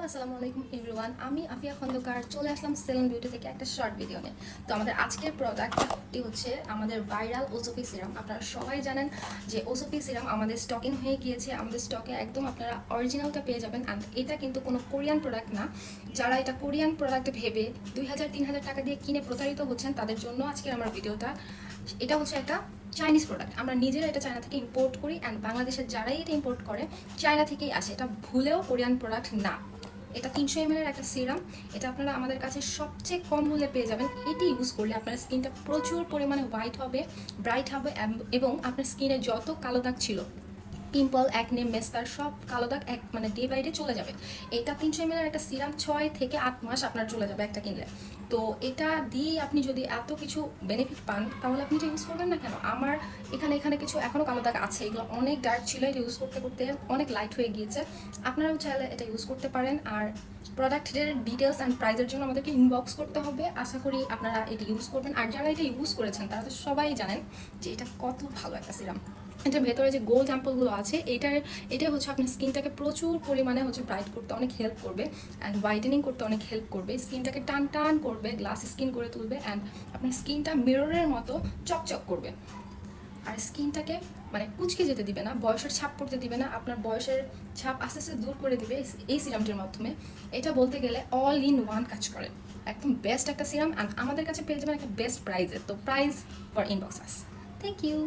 আসসালামু আলাইকুম এভরিওয়ান। আমি আফিয়া খন্দকার চলে আসলাম সেলুন বিউটি থেকে একটা শর্ট ভিডিও নিয়ে। তো আমাদের আজকের প্রোডাক্টটি হচ্ছে আমাদের ভাইরাল ওসোফি সিরাম। আপনারা সবাই জানেন যে ওসোফি সিরাম আমাদের স্টকিং হয়ে গিয়েছে। আমাদের স্টকে একদম আপনারা অরিজিনালটা পেয়ে যাবেন। অ্যান্ড এটা কিন্তু কোনো কোরিয়ান প্রোডাক্ট না। যারা এটা কোরিয়ান প্রোডাক্ট ভেবে 2000-3000 টাকা দিয়ে কিনে প্রতারিত হচ্ছেন তাদের জন্য আজকের আমার ভিডিওটা। এটা হচ্ছে একটা চাইনিজ প্রোডাক্ট। আমরা নিজেরা এটা চায়না থেকে ইম্পোর্ট করি অ্যান্ড বাংলাদেশের যারাই এটা ইম্পোর্ট করে চায়না থেকেই আসে। এটা ভুলেও কোরিয়ান প্রোডাক্ট না। এটা 300 ml এর একটা সিরাম। এটা আপনারা আমাদের কাছে সবচেয়ে কম মূল্যে পেয়ে যাবেন। এটি ইউজ করলে আপনার স্কিনটা প্রচুর পরিমাণে হোয়াইট হবে, ব্রাইট হবে এবং আপনার স্কিনে যত কালো দাগ ছিল, পিম্পল, অ্যাকনে, মেস্তার সব কালো দাগ মানে ডে বাই ডে চলে যাবে। এটা 300 ml এর একটা সিরাম 6 থেকে 8 মাস আপনার চলে যাবে একটা কিনলে। তো এটা দিয়ে আপনি যদি এত কিছু বেনিফিট পান তাহলে আপনি এটা ইউজ করবেন না কেন? আমার এখানে কিছু এখনও কালো দাগ আছে, এগুলো অনেক ডার্ক ছিল, এটা ইউজ করতে করতে অনেক লাইট হয়ে গিয়েছে। আপনারাও চাইলে এটা ইউজ করতে পারেন। আর প্রোডাক্টের ডিটেলস অ্যান্ড প্রাইসের জন্য আমাদেরকে ইনবক্স করতে হবে। আশা করি আপনারা এটা ইউজ করবেন। আর যারা এটা ইউজ করেছেন তারা তো সবাই জানেন যে এটা কত ভালো একটা সিরাম। এটার ভেতরে যে গোল্ড অ্যাম্পলগুলো আছে এটা হচ্ছে আপনার স্কিনটাকে প্রচুর পরিমাণে ব্রাইট করতে অনেক হেল্প করবে অ্যান্ড হোয়াইটেনিং করতে অনেক হেল্প করবে। স্কিনটাকে টান টান করবে, গ্লাস স্কিন করে তুলবে অ্যান্ড আপনার স্কিনটা মিররের মতো চকচক করবে। আর স্কিনটাকে কুচকে যেতে দিবে না, বয়সের ছাপ পড়তে দিবে না, আপনার বয়সের ছাপ আস্তে আস্তে দূর করে দিবে এই সিরামটির মাধ্যমে। এটা বলতে গেলে অল ইন ওয়ান কাজ করে। একদম বেস্ট একটা সিরাম অ্যান্ড আমাদের কাছে পেয়ে যাবেন একটা বেস্ট প্রাইজে। তো price for inbox us. Thank you.